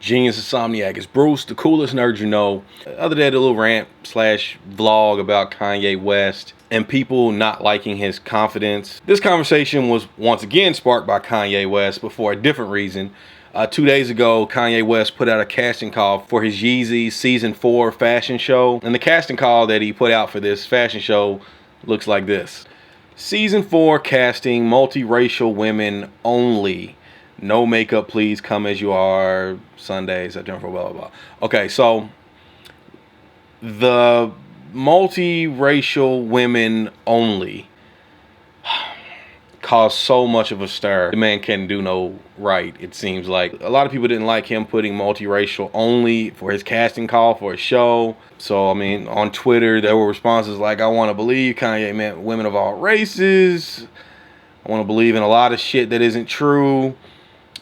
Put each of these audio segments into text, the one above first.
GeniusInsomniac. It's Bruce, the coolest nerd you know. Other than a little rant slash vlog about Kanye West and people not liking his confidence. This conversation was once again sparked by Kanye West, but for a different reason. 2 days ago, Kanye West put out a casting call for his Yeezy Season 4 fashion show. And the casting call that he put out for this fashion show looks like this. Season 4 casting, multiracial women only. No makeup, please, come as you are. Sundays, September, blah, blah, blah. Okay, so the multiracial women only caused so much of a stir. The man can't do no right, it seems like. A lot of people didn't like him putting multiracial only for his casting call for his show. So, I mean, on Twitter, there were responses like, I want to believe Kanye meant women of all races. I want to believe in a lot of shit that isn't true.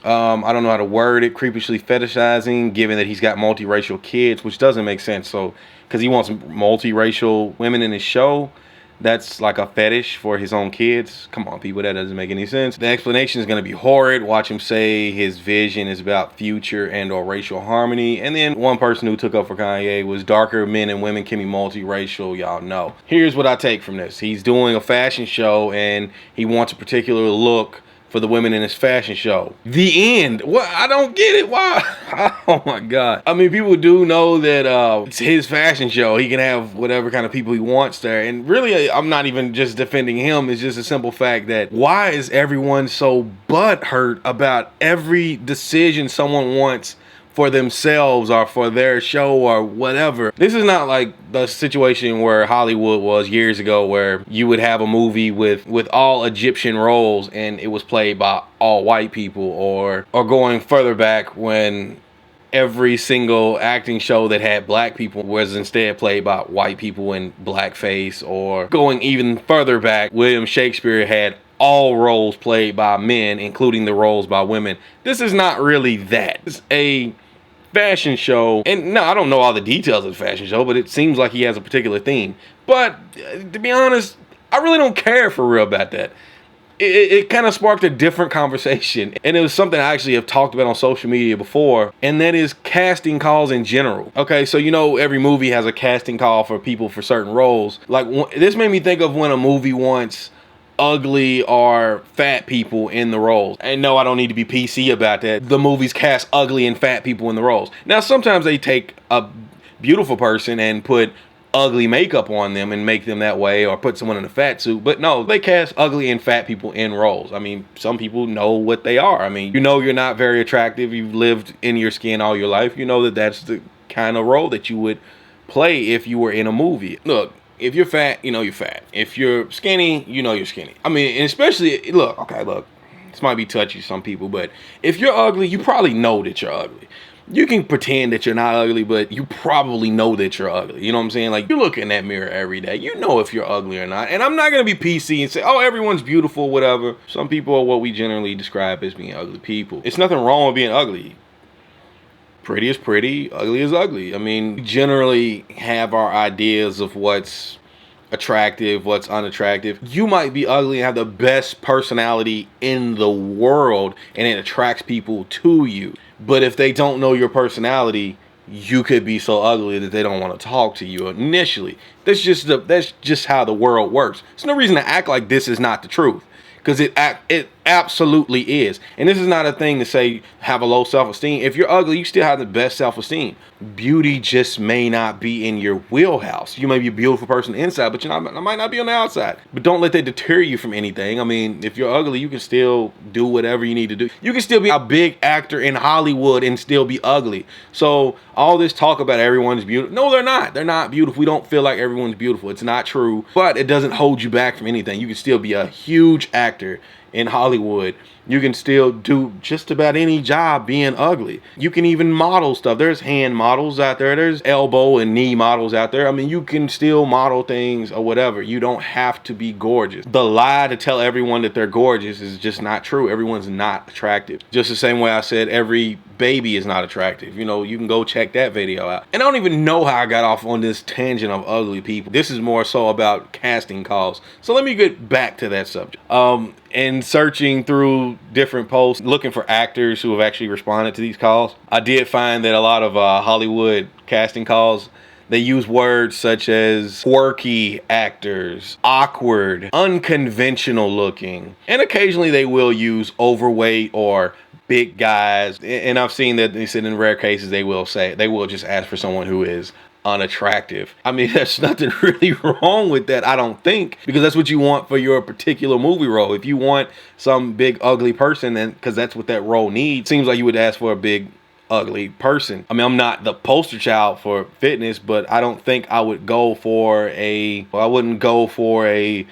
I don't know how to word it. Creepishly fetishizing, given that he's got multiracial kids, which doesn't make sense. So, because he wants multiracial women in his show, that's like a fetish for his own kids. Come on, people, that doesn't make any sense. The explanation is going to be horrid. Watch him say his vision is about future and or racial harmony. And then one person who took up for Kanye was darker men and women can be multiracial. Y'all know. Here's what I take from this. He's doing a fashion show and he wants a particular look for the women in his fashion show. The end. What? I don't get it. Why? Oh my God. I mean, people do know that it's his fashion show. He can have whatever kind of people he wants there. And really, I'm not even just defending him. It's just a simple fact that why is everyone so butthurt about every decision someone wants for themselves or for their show or whatever? This is not like the situation where Hollywood was years ago, where you would have a movie with all Egyptian roles and it was played by all white people, or going further back when every single acting show that had black people was instead played by white people in blackface, or going even further back, William Shakespeare had all roles played by men, including the roles by women. This is not really that. It's a fashion show, and no, I don't know all the details of the fashion show, but it seems like he has a particular theme. But to be honest, I really don't care for real about that. It kind of sparked a different conversation, and it was something I actually have talked about on social media before, and that is casting calls in general. Okay, so you know every movie has a casting call for people for certain roles. Like, this made me think of when a movie wants ugly or fat people in the roles. And no, I don't need to be PC about that. The movies cast ugly and fat people in the roles. Now, sometimes they take a beautiful person and put ugly makeup on them and make them that way, or put someone in a fat suit. But no, they cast ugly and fat people in roles. I mean, some people know what they are. I mean, you know you're not very attractive. You've lived in your skin all your life. You know that that's the kind of role that you would play if you were in a movie. Look, if you're fat, you know you're fat. If you're skinny, you know you're skinny. I mean, and especially, look, this might be touchy to some people, but if you're ugly, you probably know that you're ugly. You can pretend that you're not ugly, but you probably know that you're ugly. You know what I'm saying? Like, you look in that mirror every day. You know if you're ugly or not. And I'm not going to be PC and say, oh, everyone's beautiful, whatever. Some people are what we generally describe as being ugly people. It's nothing wrong with being ugly. Pretty is pretty, ugly is ugly. I mean, we generally have our ideas of what's attractive, what's unattractive. You might be ugly and have the best personality in the world, and it attracts people to you. But if they don't know your personality, you could be so ugly that they don't want to talk to you initially. That's just how the world works. There's no reason to act like this is not the truth, because it absolutely is. And this is not a thing to say have a low self-esteem. If you're ugly, you still have the best self-esteem. Beauty just may not be in your wheelhouse. You may be a beautiful person inside, but I might not be on the outside. But don't let that deter you from anything. I mean, if you're ugly, you can still do whatever you need to do. You can still be a big actor in Hollywood and still be ugly. So all this talk about everyone's beautiful. No, they're not. They're not beautiful. We don't feel like everyone's beautiful. It's not true. But it doesn't hold you back from anything. You can still be a huge actor in Hollywood. You can still do just about any job being ugly. You can even model stuff. There's hand models out there. There's elbow and knee models out there. I mean, you can still model things or whatever. You don't have to be gorgeous. The lie to tell everyone that they're gorgeous is just not true. Everyone's not attractive. Just the same way I said every baby is not attractive. You know, you can go check that video out. And I don't even know how I got off on this tangent of ugly people. This is more so about casting calls. So let me get back to that subject. And searching through few different posts looking for actors who have actually responded to these calls. I did find that a lot of Hollywood casting calls, they use words such as quirky actors, awkward, unconventional looking, and occasionally they will use overweight or big guys. And I've seen that they said in rare cases they will just ask for someone who is unattractive. I mean, there's nothing really wrong with that, I don't think, because that's what you want for your particular movie role. If you want some big ugly person, then because that's what that role needs, seems like you would ask for a big ugly person. I mean, I'm not the poster child for fitness, but I don't think I wouldn't go for a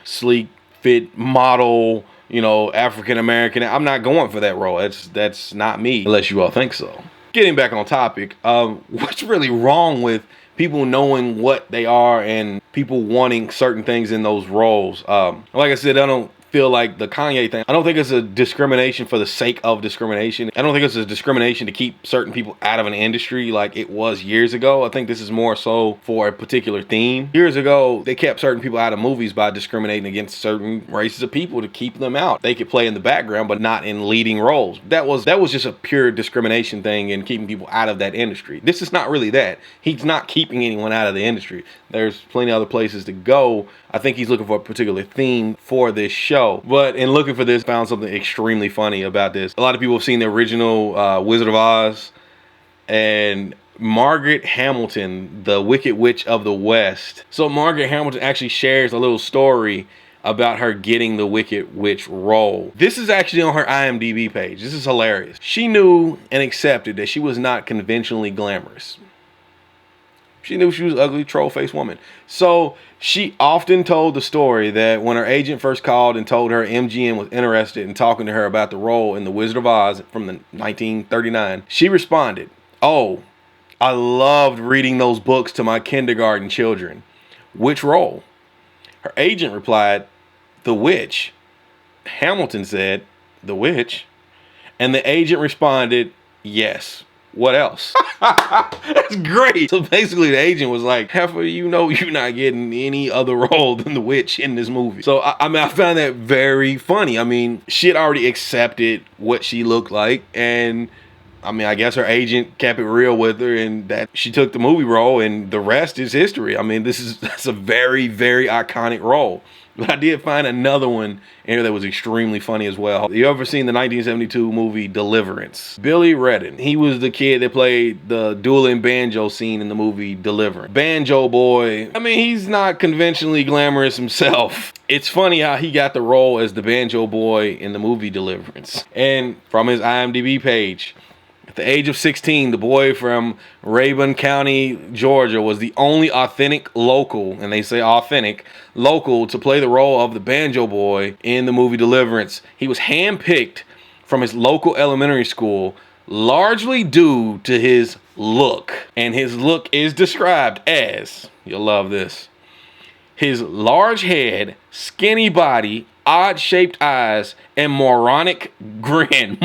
sleek fit model, African American. I'm not going for that role. That's not me, unless you all think so. Getting back on topic, what's really wrong with people knowing what they are and people wanting certain things in those roles? Like I said, I don't feel like the Kanye thing, I don't think it's a discrimination for the sake of discrimination. I don't think it's a discrimination to keep certain people out of an industry like it was years ago. I think this is more so for a particular theme. Years ago, they kept certain people out of movies by discriminating against certain races of people to keep them out. They could play in the background, but not in leading roles. That was just a pure discrimination thing and keeping people out of that industry. This is not really that. He's not keeping anyone out of the industry. There's plenty of other places to go. I think he's looking for a particular theme for this show. But in looking for this, found something extremely funny about this. A lot of people have seen the original Wizard of Oz, and Margaret Hamilton, the Wicked Witch of the West. So Margaret Hamilton actually shares a little story about her getting the Wicked Witch role. This is actually on her IMDb page. This is hilarious. She knew and accepted that she was not conventionally glamorous. She knew she was an ugly troll-faced woman. So she often told the story that when her agent first called and told her MGM was interested in talking to her about the role in The Wizard of Oz from the 1939, she responded, "Oh, I loved reading those books to my kindergarten children. Which role?" Her agent replied, "The witch." Hamilton said, "The witch?" And the agent responded, "Yes. What else?" That's great. So basically the agent was like, "Heifer, you're not getting any other role than the witch in this movie." So I found that very funny. I mean, she had already accepted what she looked like, and I guess her agent kept it real with her, and that she took the movie role, and the rest is history. I mean, that's a very, very iconic role. But I did find another one in here that was extremely funny as well. You ever seen the 1972 movie Deliverance? Billy Redden, he was the kid that played the dueling banjo scene in the movie Deliverance. Banjo boy, he's not conventionally glamorous himself. It's funny how he got the role as the banjo boy in the movie Deliverance. And from his IMDb page, at the age of 16, the boy from Rabun County, Georgia, was the only authentic local, and they say authentic, local to play the role of the banjo boy in the movie Deliverance. He was handpicked from his local elementary school, largely due to his look. And his look is described as, you'll love this, his large head, skinny body, odd-shaped eyes, and moronic grin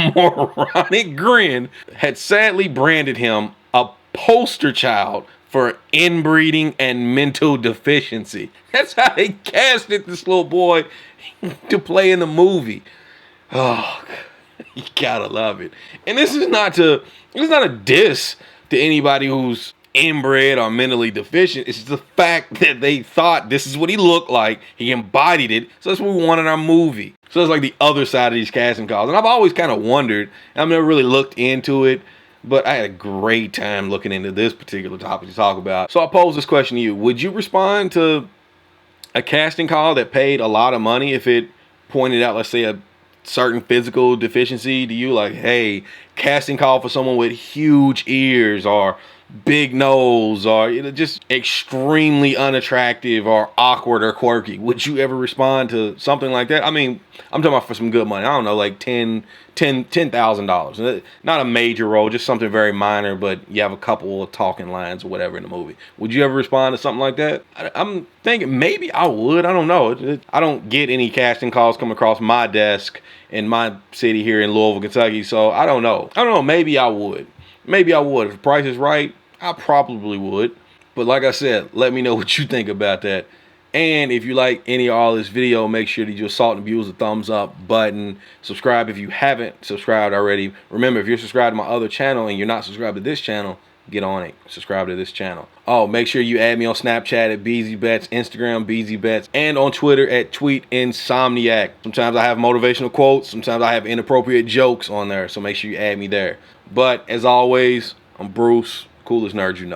had sadly branded him a poster child for inbreeding and mental deficiency. That's how they casted this little boy to play in the movie. Oh, you gotta love it. And it's not a diss to anybody who's inbred or mentally deficient. It's the fact that they thought this is what he looked like. He embodied it. So that's what we want in our movie. So it's like the other side of these casting calls. And I've always kind of wondered, I've never really looked into it, but I had a great time looking into this particular topic to talk about. So I'll pose this question to you. Would you respond to a casting call that paid a lot of money if it pointed out, let's say, a certain physical deficiency to you? Like, hey, casting call for someone with huge ears or big nose or just extremely unattractive or awkward or quirky. Would you ever respond to something like that? I'm talking about for some good money. I don't know, like $10,000. Not a major role, just something very minor, but you have a couple of talking lines or whatever in the movie. Would you ever respond to something like that? I'm thinking maybe I would. I don't know. I don't get any casting calls come across my desk in my city here in Louisville, Kentucky, so I don't know. Maybe I would. Maybe I would. If the price is right, I probably would. But like I said, let me know what you think about that. And if you like any or all this video, make sure that you assault and abuse the thumbs up button. Subscribe if you haven't subscribed already. Remember, if you're subscribed to my other channel and you're not subscribed to this channel, get on it. Subscribe to this channel. Oh, make sure you add me on Snapchat at BZBets, Instagram BZBets, and on Twitter at TweetInsomniac. Sometimes I have motivational quotes. Sometimes I have inappropriate jokes on there. So make sure you add me there. But as always, I'm Bruce, coolest nerd you know.